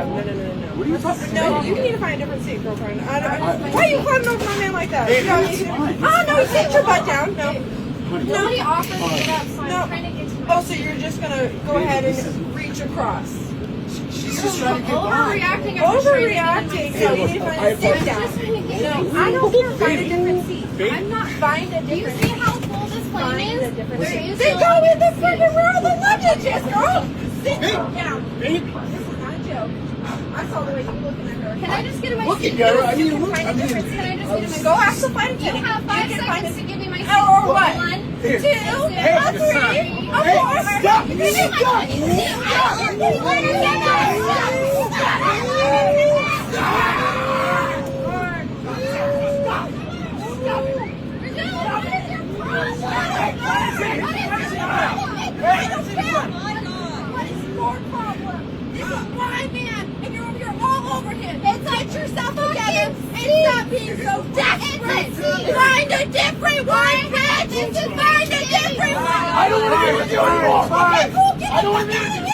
go. No. What are you talking about? No, you need to find a different seat, girlfriend. Why are you climbing over my man like that? Hey, You know, that's fine. Oh, no, sit your butt down. No. Nobody offers to get up, so No. I'm trying to get to my Oh, so you're just going to go ahead and reach across. She's just trying to get by. overreacting. Overreacting. No, you need to find a sit down. Just trying to get No, to I don't care. Find a different seat. Babe. I'm not. Find a Do you different see seat. how full this plane Find a is? different There seat. is Then no- go in the freaking where all the luggage is, girl. Sit Babe. down. Babe. This is not a joke. I saw the way you were looking at her. Can I just get in my Look seat? at her. I mean, You can look. find I a different mean, seat. Can I just get in my Go ask the flight You attendant. have 5 You can find seconds a- to give me my seat. Or what? 1, Here. 2, Two, Hey, or three. Of Hey, course. stop. You can Stop. Yourself together and stop being so desperate. Find a different one, Reg. Find a different one. I don't want to be with you anymore. I don't want to be with you.